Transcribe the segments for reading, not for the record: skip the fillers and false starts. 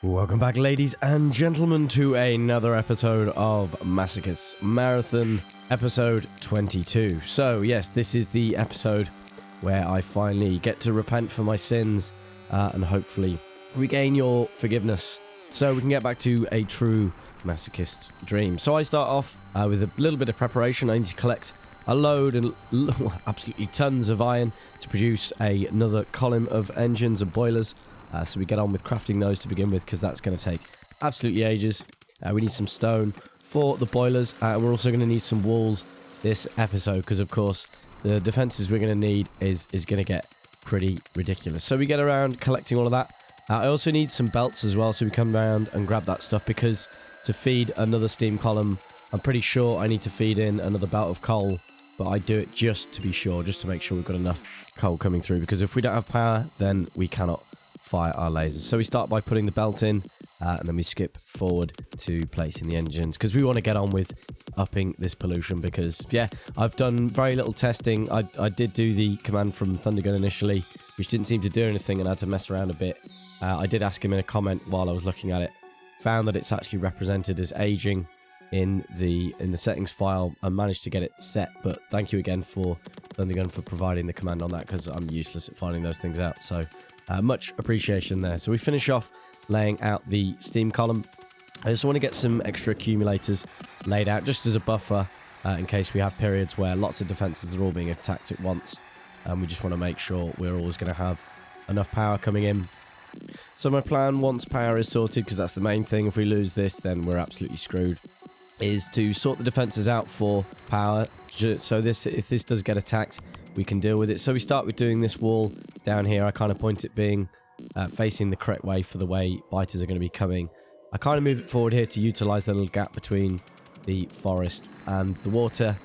Welcome back, ladies and gentlemen, to another episode of Masochists Marathon, episode 22. So, yes, this is the episode where I finally get to repent for my sins and hopefully regain your forgiveness so we can get back to a true masochist dream. So I start off with a little bit of preparation. I need to collect a load and absolutely tons of iron to produce another column of engines and boilers. So we get on with crafting those to begin with, because that's going to take absolutely ages. We need some stone for the boilers, and we're also going to need some walls this episode, because of course the defenses we're going to need is going to get pretty ridiculous. So we get around collecting all of that. I also need some belts as well, so we come around and grab that stuff, because to feed another steam column, I'm pretty sure I need to feed in another belt of coal, but I do it just to be sure, just to make sure we've got enough coal coming through, because if we don't have power, then we cannot fire our lasers. So we start by putting the belt in, and then we skip forward to placing the engines, because we want to get on with upping this pollution, because yeah, I've done very little testing. I did do the command from Thundergun initially, which didn't seem to do anything, and I had to mess around a bit. I did ask him in a comment while I was looking at it, found that it's actually represented as aging in the settings file. I managed to get it set, but thank you again for Thundergun for providing the command on that, because I'm useless at finding those things out. So much appreciation there. So we finish off laying out the steam column. I also want to get some extra accumulators laid out just as a buffer in case we have periods where lots of defenses are all being attacked at once, and we just want to make sure we're always going to have enough power coming in. So my plan, once power is sorted, because that's the main thing, if we lose this then we're absolutely screwed, is to sort the defenses out for power, so if this does get attacked, we can deal with it. So we start with doing this wall down here. I kind of point it being facing the correct way for the way biters are going to be coming. I kind of move it forward here to utilize the little gap between the forest and the water.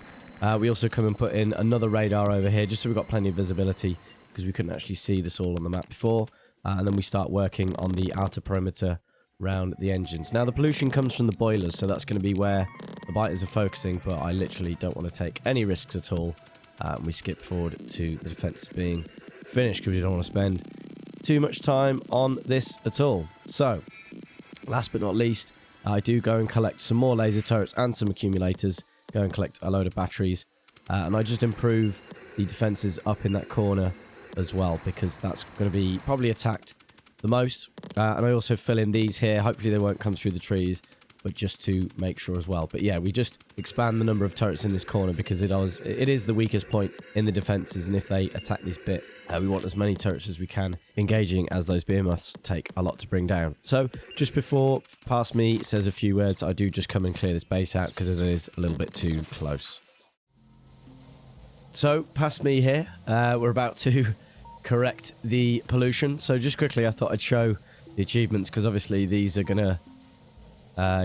We also come and put in another radar over here, just so we've got plenty of visibility, because we couldn't actually see this all on the map before. And then we start working on the outer perimeter around the engines. Now the pollution comes from the boilers, so that's going to be where the biters are focusing, but I literally don't want to take any risks at all. We skip forward to the defense being finished, because we don't want to spend too much time on this at all. So last but not least, I do go and collect some more laser turrets and some accumulators, go and collect a load of batteries, and I just improve the defenses up in that corner as well, because that's going to be probably attacked the most. And I also fill in these here. Hopefully they won't come through the trees, but just to make sure as well. But yeah, we just expand the number of turrets in this corner, because it is the weakest point in the defenses, and if they attack this bit, we want as many turrets as we can engaging, as those behemoths take a lot to bring down. So just before past me says a few words, I do just come and clear this base out, because it is a little bit too close. So past me here, we're about to correct the pollution. So just quickly, I thought I'd show the achievements, because obviously these are going to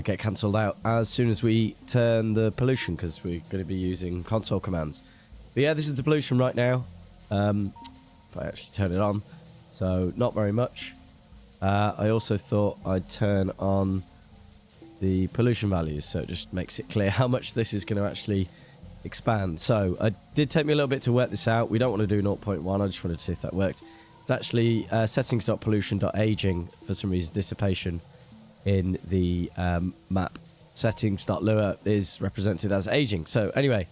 get cancelled out as soon as we turn the pollution, because we're going to be using console commands. But yeah, this is the pollution right now. If I actually turn it on, so not very much. I also thought I'd turn on the pollution values, so it just makes it clear how much this is going to actually expand. So it did take me a little bit to work this out. We don't want to do 0.1. I just wanted to see if that worked. It's actually settings.pollution.aging, for some reason dissipation in the map. Settings.lure is represented as aging. So anyway,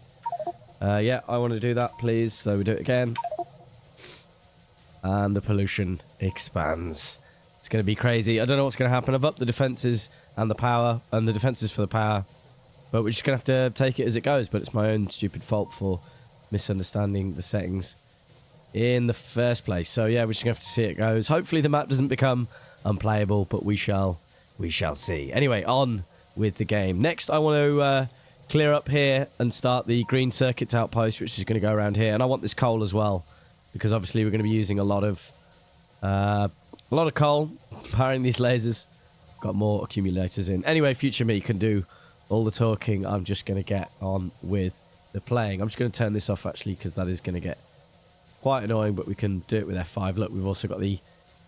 yeah, I want to do that, please. So we do it again, and the pollution expands. It's going to be crazy. I don't know what's going to happen. I've upped the defenses and the power, and the defenses for the power, but we're just going to have to take it as it goes. But it's my own stupid fault for misunderstanding the settings in the first place. So yeah, we're just going to have to see it goes. Hopefully the map doesn't become unplayable, but we shall see. Anyway, on with the game. Next, I want to clear up here and start the green circuits outpost, which is going to go around here. And I want this coal as well, because obviously we're going to be using a lot of coal powering these lasers. Got more accumulators in. Anyway, future me can do all the talking. I'm just going to get on with the playing. I'm just going to turn this off, actually, because that is going to get quite annoying, but we can do it with F5. Look, we've also got the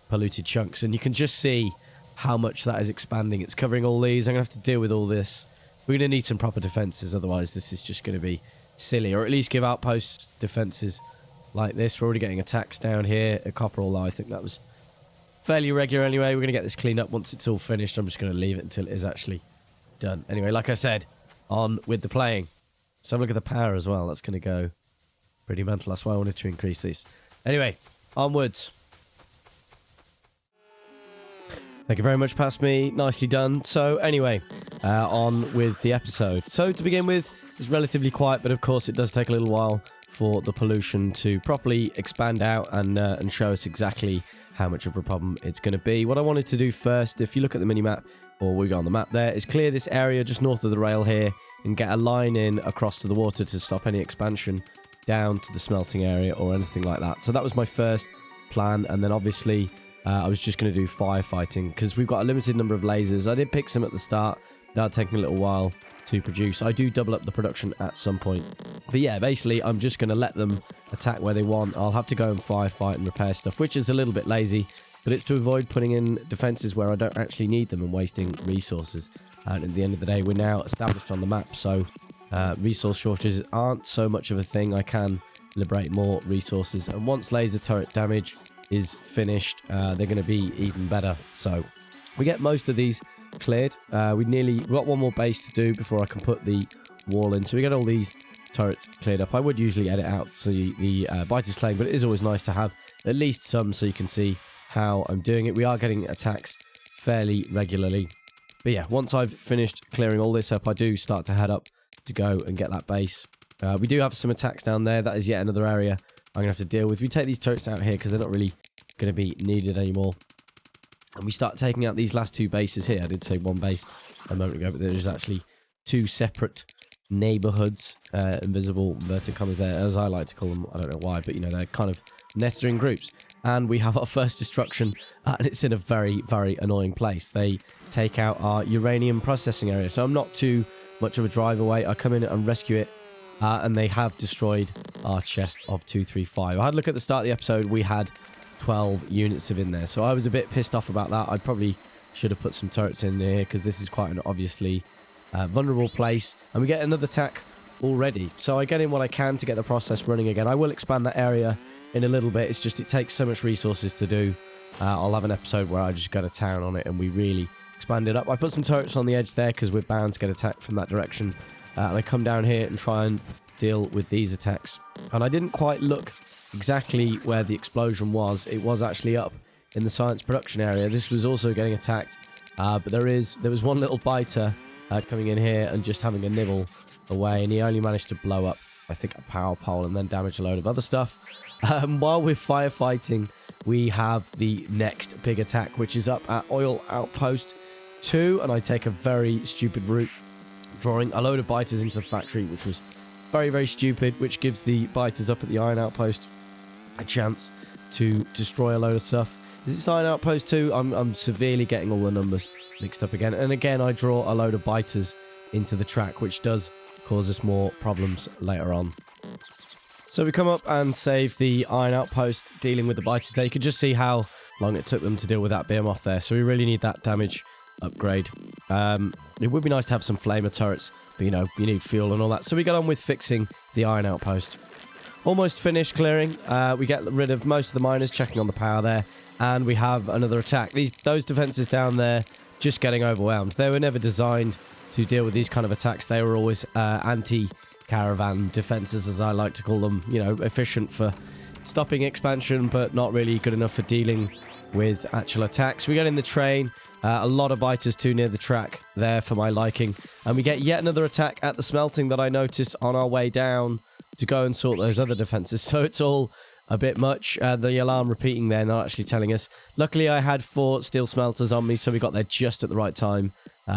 polluted chunks, and you can just see how much that is expanding. It's covering all these. I'm going to have to deal with all this. We're going to need some proper defenses, otherwise this is just going to be silly. Or at least give outposts defenses like this. We're already getting attacks down here at Copperall, though. I think that was fairly regular anyway. We're going to get this cleaned up once it's all finished. I'm just going to leave it until it is actually done. Anyway, like I said, on with the playing. Let's have a look at the power as well. That's going to go pretty mental. That's why I wanted to increase these. Anyway, onwards. Thank you very much, past me. Nicely done. So anyway, on with the episode. So to begin with, it's relatively quiet, but of course it does take a little while for the pollution to properly expand out and show us exactly how much of a problem it's going to be. What I wanted to do first, if you look at the mini-map, or we go on the map there, is clear this area just north of the rail here and get a line in across to the water to stop any expansion down to the smelting area or anything like that. So that was my first plan, and then obviously I was just going to do firefighting because we've got a limited number of lasers. I did pick some at the start. That'll take me a little while to produce. I do double up the production at some point. But yeah, basically, I'm just going to let them attack where they want. I'll have to go and firefight and repair stuff, which is a little bit lazy, but it's to avoid putting in defenses where I don't actually need them and wasting resources. And at the end of the day, we're now established on the map, so resource shortages aren't so much of a thing. I can liberate more resources. And once laser turret damage is finished, they're going to be even better. So we get most of these cleared. We've got one more base to do before I can put the wall in. So we get all these turrets cleared up. I would usually edit out the biter slaying, but it is always nice to have at least some so you can see how I'm doing it. We are getting attacks fairly regularly. But yeah, once I've finished clearing all this up, I do start to head up to go and get that base. We do have some attacks down there. That is yet another area I'm going to have to deal with. We take these turrets out here because they're not really going to be needed anymore. And we start taking out these last two bases here. I did say one base a moment ago, but there's actually two separate neighborhoods, invisible inverted commas there, as I like to call them. I don't know why, but you know, they're kind of nested in groups. And we have our first destruction, and it's in a very, very annoying place. They take out our uranium processing area, so I'm not too much of a drive away. I come in and rescue it, and they have destroyed our chest of 235. I had a look at the start of the episode. We had 12 units of in there, so I was a bit pissed off about that. I probably should have put some turrets in here because this is quite an obviously vulnerable place. And we get another attack already, so I get in what I can to get the process running again. I will expand that area in a little bit. It's just it takes so much resources to do. I'll have an episode where I just go to town on it and we really expand it up. I put some turrets on the edge there because we're bound to get attacked from that direction. And I come down here and try and deal with these attacks. And I didn't quite look exactly where the explosion was. It was actually up in the science production area. This was also getting attacked. But there was one little biter coming in here and just having a nibble away. And he only managed to blow up, I think, a power pole and then damage a load of other stuff. While we're firefighting, we have the next big attack, which is up at Oil Outpost 2. And I take a very stupid route, drawing a load of biters into the factory, which was very, very stupid, which gives the biters up at the Iron Outpost a chance to destroy a load of stuff. Is this Iron Outpost 2? I'm severely getting all the numbers mixed up again. And again, I draw a load of biters into the track, which does cause us more problems later on. So we come up and save the Iron Outpost, dealing with the biters there. You could just see how long it took them to deal with that behemoth there. So we really need that damage upgrade. It would be nice to have some flamer turrets, but you know, you need fuel and all that. So we got on with fixing the Iron Outpost. Almost finished clearing. We get rid of most of the miners, checking on the power there, and we have another attack. Those defenses down there just getting overwhelmed. They were never designed to deal with these kind of attacks. They were always anti-caravan defenses, as I like to call them. You know, efficient for stopping expansion, but not really good enough for dealing with actual attacks. We get in the train. A lot of biters too near the track there for my liking. And we get yet another attack at the smelting that I noticed on our way down to go and sort those other defenses. So it's all a bit much. The alarm repeating there, not actually telling us. Luckily, I had 4 steel smelters on me, so we got there just at the right time,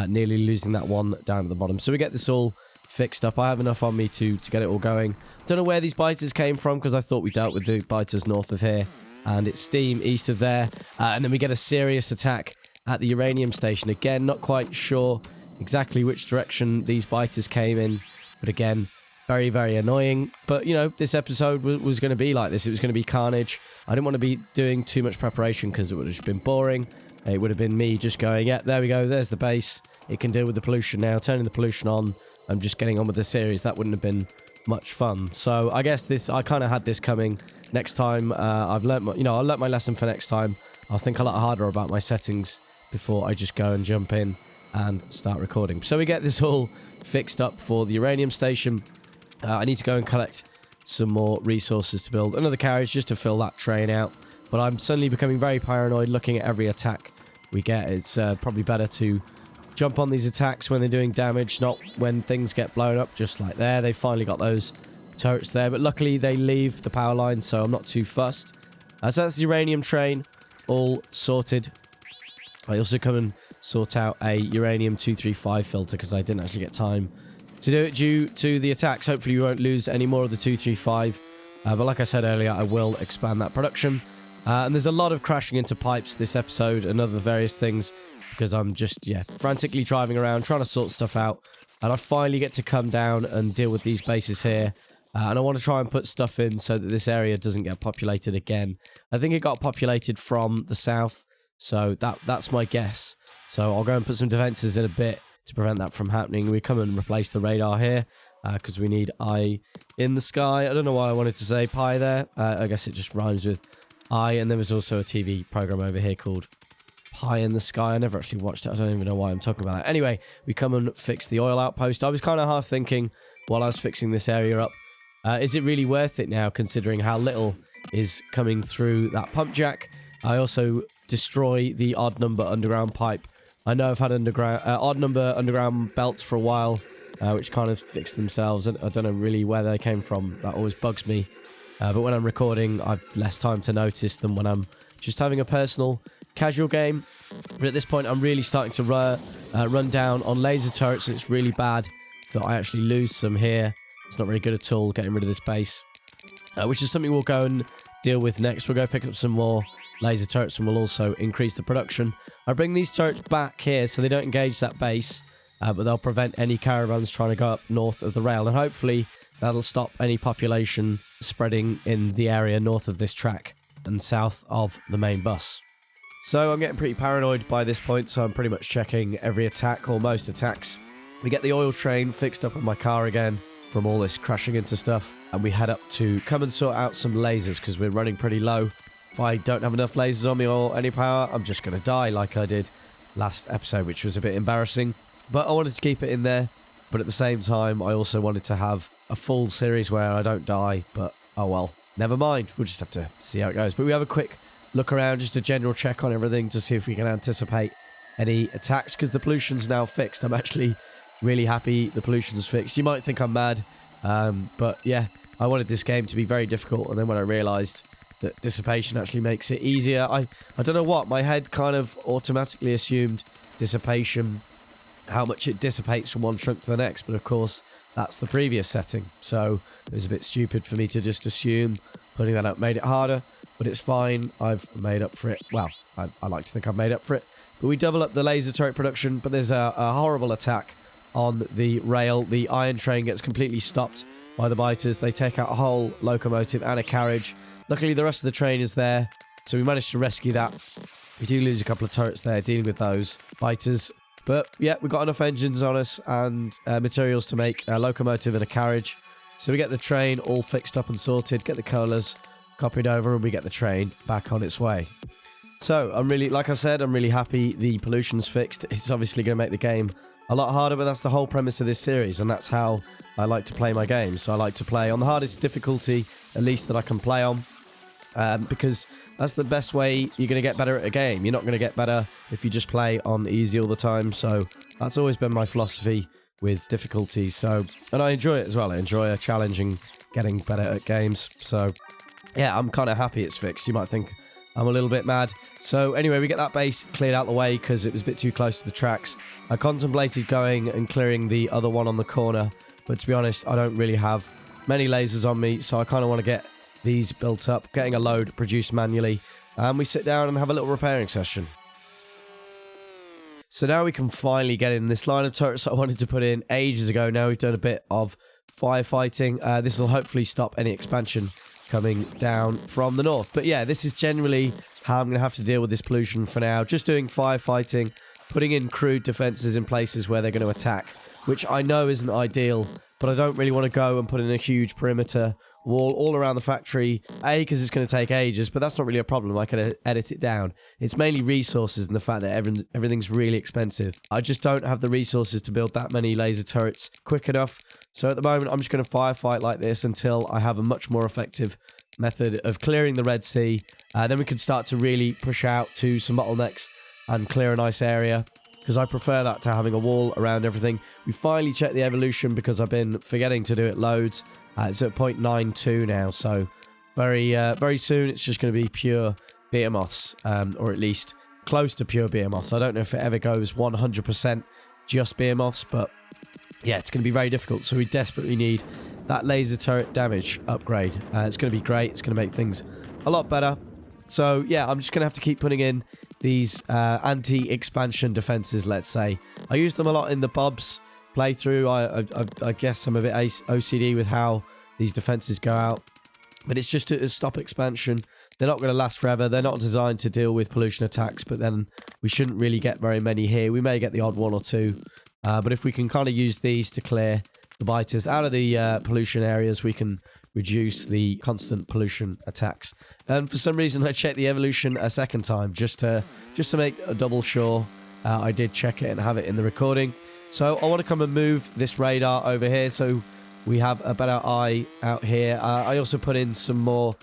nearly losing that one down at the bottom. So we get this all fixed up. I have enough on me to get it all going. Don't know where these biters came from because I thought we dealt with the biters north of here. And it's steam east of there. And then we get a serious attack at the uranium station. Again, not quite sure exactly which direction these biters came in. But again, very, very annoying. But, you know, this episode was going to be like this. It was going to be carnage. I didn't want to be doing too much preparation because it would have just been boring. It would have been me just going, yeah, there we go. There's the base. It can deal with the pollution now. Turning the pollution on. I'm just getting on with the series. That wouldn't have been much fun. So I guess I kind of had this coming. Next time, I've learnt my lesson for next time. I'll think a lot harder about my settings before I just go and jump in and start recording. So we get this all fixed up for the uranium station. I need to go and collect some more resources to build another carriage just to fill that train out. But I'm suddenly becoming very paranoid looking at every attack we get. It's probably better to jump on these attacks when they're doing damage, not when things get blown up, just like there. They finally got those turrets there, but luckily they leave the power line, so I'm not too fussed. So that's the uranium train all sorted. I also come and sort out a uranium 235 filter because I didn't actually get time to do it due to the attacks. Hopefully we won't lose any more of the 235, but like I said earlier, I will expand that production. And there's a lot of crashing into pipes this episode and other various things, because I'm just, frantically driving around, trying to sort stuff out. And I finally get to come down and deal with these bases here. And I want to try and put stuff in so that this area doesn't get populated again. I think it got populated from the south, so that's my guess. So I'll go and put some defenses in a bit to prevent that from happening. We come and replace the radar here, because we need eye in the sky. I don't know why I wanted to say pie there. I guess it just rhymes with eye. And there was also a TV program over here called Pie in the Sky. I never actually watched it. I don't even know why I'm talking about that. Anyway, we come and fix the oil outpost. I was kind of half thinking while I was fixing this area up, is it really worth it now, considering how little is coming through that pump jack? I also destroy the odd number underground pipe. I know I've had odd number underground belts for a while, which kind of fixed themselves. And I don't know really where they came from. That always bugs me. But when I'm recording, I've less time to notice than when I'm just having a personal casual game. But at this point, I'm really starting to run down on laser turrets, and it's really bad that I actually lose some here. It's not very good at all, getting rid of this base, which is something we'll go and deal with next. We'll go pick up some more laser turrets, and we'll also increase the production. I bring these turrets back here so they don't engage that base, but they'll prevent any caravans trying to go up north of the rail, and hopefully that'll stop any population spreading in the area north of this track and south of the main bus. So I'm getting pretty paranoid by this point, so I'm pretty much checking every attack, or most attacks. We get the oil train fixed up on my car again from all this crashing into stuff, and we head up to come and sort out some lasers because we're running pretty low. If I don't have enough lasers on me or any power, I'm just going to die like I did last episode, which was a bit embarrassing. But I wanted to keep it in there, but at the same time, I also wanted to have a full series where I don't die, but oh well, never mind. We'll just have to see how it goes. But we have a quick look around, just a general check on everything to see if we can anticipate any attacks, because the pollution's now fixed. I'm actually really happy the pollution's fixed. You might think I'm mad, but yeah, I wanted this game to be very difficult, and then when I realised that dissipation actually makes it easier, I don't know what, my head kind of automatically assumed dissipation, how much it dissipates from one chunk to the next, but of course that's the previous setting, so it was a bit stupid for me to just assume. Putting that up made it harder, but it's fine. I've made up for it. Well, I like to think I've made up for it. But we double up the laser turret production, but there's a horrible attack on the rail. The iron train gets completely stopped by the biters. They take out a whole locomotive and a carriage. Luckily, the rest of the train is there, so we managed to rescue that. We do lose a couple of turrets there dealing with those biters. But yeah, we've got enough engines on us and materials to make a locomotive and a carriage. So we get the train all fixed up and sorted, get the colours copied over, and we get the train back on its way. So I'm really, like I said, I'm really happy the pollution's fixed. It's obviously going to make the game a lot harder, but that's the whole premise of this series, and that's how I like to play my games. So I like to play on the hardest difficulty, at least that I can play on, because that's the best way you're going to get better at a game. You're not going to get better if you just play on easy all the time. So that's always been my philosophy with difficulty. So, and I enjoy it as well. I enjoy a challenge and getting better at games. So yeah, I'm kind of happy it's fixed. You might think I'm a little bit mad. So anyway, we get that base cleared out the way because it was a bit too close to the tracks. I contemplated going and clearing the other one on the corner, but to be honest, I don't really have many lasers on me, so I kind of want to get these built up, getting a load produced manually, and we sit down and have a little repairing session. So now we can finally get in this line of turrets I wanted to put in ages ago. Now we've done a bit of firefighting. This will hopefully stop any expansion coming down from the north. But yeah, this is generally how I'm going to have to deal with this pollution for now. Just doing firefighting, putting in crude defenses in places where they're going to attack, which I know isn't ideal, but I don't really want to go and put in a huge perimeter wall all around the factory. A, because it's going to take ages, but that's not really a problem. I can edit it down. It's mainly resources and the fact that everything's really expensive. I just don't have the resources to build that many laser turrets quick enough. So at the moment, I'm just going to firefight like this until I have a much more effective method of clearing the Red Sea. Then we can start to really push out to some bottlenecks and clear a nice area, because I prefer that to having a wall around everything. We finally checked the evolution because I've been forgetting to do it loads. It's at 0.92 now, so very soon it's just going to be pure behemoths, or at least close to pure behemoths. I don't know if it ever goes 100% just behemoths, but yeah, it's going to be very difficult. So we desperately need that laser turret damage upgrade. It's going to be great. It's going to make things a lot better. So yeah, I'm just going to have to keep putting in these anti-expansion defenses, let's say. I use them a lot in the Bobs playthrough. I guess I'm a bit OCD with how these defenses go out, but it's just to stop expansion. They're not going to last forever. They're not designed to deal with pollution attacks, but then we shouldn't really get very many here. We may get the odd one or two, but if we can kind of use these to clear the biters out of the pollution areas, we can reduce the constant pollution attacks. And for some reason, I checked the evolution a second time just to make a double sure. I did check it and have it in the recording. So I want to come and move this radar over here so we have a better eye out here. I also put in some more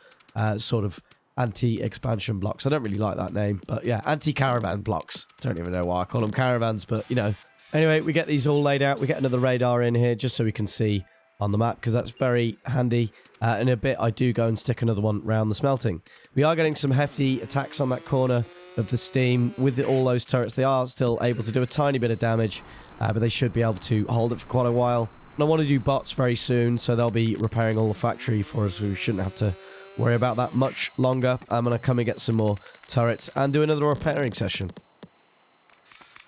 sort of anti-expansion blocks. I don't really like that name, but yeah, anti-caravan blocks. Don't even know why I call them caravans, but you know. Anyway, we get these all laid out. We get another radar in here just so we can see on the map, because that's very handy. In a bit, I do go and stick another one round the smelting. We are getting some hefty attacks on that corner of the steam. With all those turrets, they are still able to do a tiny bit of damage, but they should be able to hold it for quite a while. And I want to do bots very soon, so they'll be repairing all the factory for us. We shouldn't have to worry about that much longer. I'm going to come and get some more turrets and do another repairing session.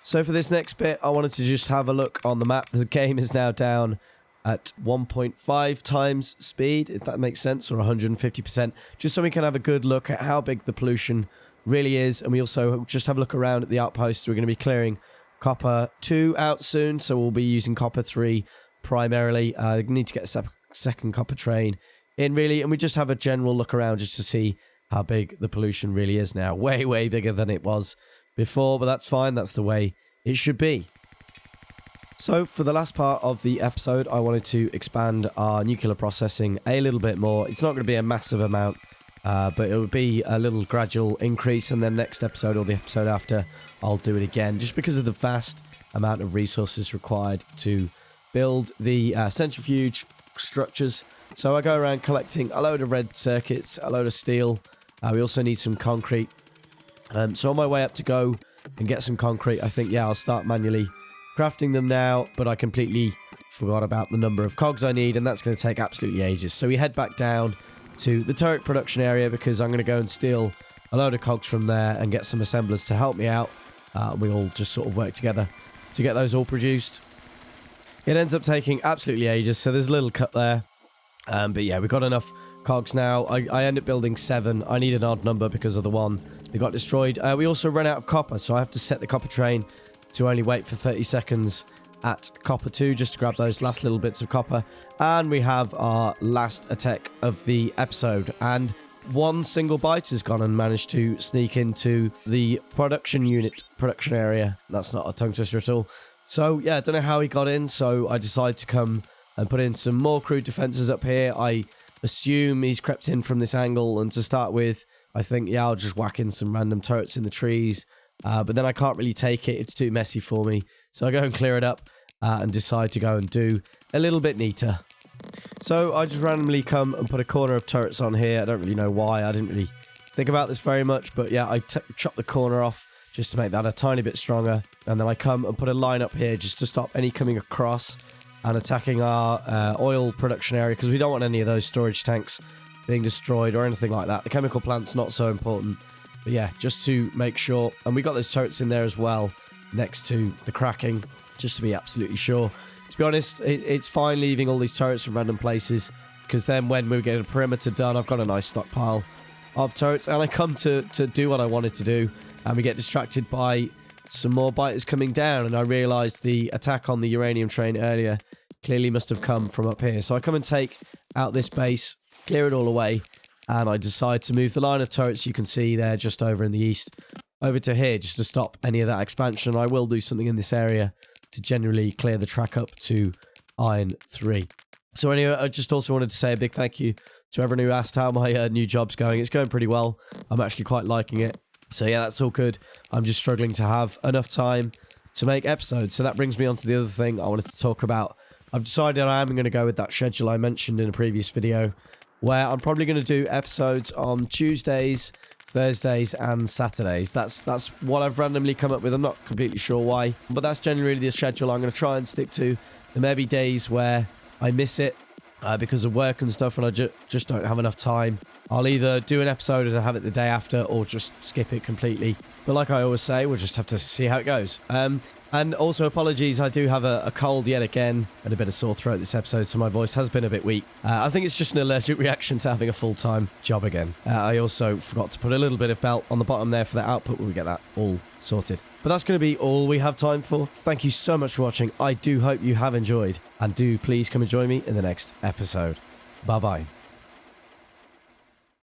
So for this next bit, I wanted to just have a look on the map. The game is now down at 1.5 times speed, if that makes sense, or 150%, just so we can have a good look at how big the pollution really is. And we also just have a look around at the outposts. We're going to be clearing copper 2 out soon, so we'll be using copper 3 primarily. Need to get a second copper train in, really, and we just have a general look around just to see how big the pollution really is now. Way bigger than it was before, but that's fine. That's the way it should be. So for the last part of the episode, I wanted to expand our nuclear processing a little bit more. It's not going to be a massive amount, but it will be a little gradual increase, and then next episode or the episode after, I'll do it again, just because of the vast amount of resources required to build the centrifuge structures. So I go around collecting a load of red circuits, a load of steel. We also need some concrete. So on my way up to go and get some concrete, I think, yeah, I'll start manually crafting them now, but I completely forgot about the number of cogs I need, and that's going to take absolutely ages. So we head back down to the turret production area, because I'm going to go and steal a load of cogs from there and get some assemblers to help me out. We all just sort of work together to get those all produced. It ends up taking absolutely ages, so there's a little cut there. But yeah, we've got enough cogs now. I end up building 7. I need an odd number because of the one that got destroyed. We also run out of copper, so I have to set the copper train to only wait for 30 seconds at copper 2 just to grab those last little bits of copper. And we have our last attack of the episode, and one single bite has gone and managed to sneak into the production area. That's not a tongue twister at all. So yeah, I don't know how he got in, so I decided to come and put in some more crude defenses up here. I assume he's crept in from this angle, and to start with, I think, yeah, I'll just whack in some random turrets in the trees. But then I can't really take it. It's too messy for me. So I go and clear it up and decide to go and do a little bit neater. So I just randomly come and put a corner of turrets on here. I don't really know why. I didn't really think about this very much. But yeah, I chop the corner off just to make that a tiny bit stronger. And then I come and put a line up here just to stop any coming across and attacking our oil production area, because we don't want any of those storage tanks being destroyed or anything like that. The chemical plant's not so important. But yeah, just to make sure. And we got those turrets in there as well, next to the cracking, just to be absolutely sure. To be honest, it's fine leaving all these turrets from random places, because then when we get a perimeter done, I've got a nice stockpile of turrets, and I come to do what I wanted to do, and we get distracted by some more biters coming down, and I realised the attack on the uranium train earlier clearly must have come from up here. So I come and take out this base clear it all away, and I decide to move the line of turrets you can see there just over in the east over to here just to stop any of that expansion. I will do something in this area to generally clear the track up to Iron 3. So anyway, I just also wanted to say a big thank you to everyone who asked how my new job's going. It's going pretty well. I'm actually quite liking it. So yeah, that's all good. I'm just struggling to have enough time to make episodes. So that brings me on to the other thing I wanted to talk about. I've decided I am going to go with that schedule I mentioned in a previous video, where I'm probably going to do episodes on Tuesdays, Thursdays and Saturdays. That's what I've randomly come up with. I'm not completely sure why, but that's generally the schedule I'm going to try and stick to. There may be days where I miss it because of work and stuff, and I just don't have enough time. I'll either do an episode and have it the day after, or just skip it completely. But like I always say, we'll just have to see how it goes. And also apologies, I do have a cold yet again and a bit of sore throat this episode, so my voice has been a bit weak. I think it's just an allergic reaction to having a full-time job again. I also forgot to put a little bit of belt on the bottom there for the output when we get that all sorted. But that's going to be all we have time for. Thank you so much for watching. I do hope you have enjoyed, and do please come and join me in the next episode. Bye-bye.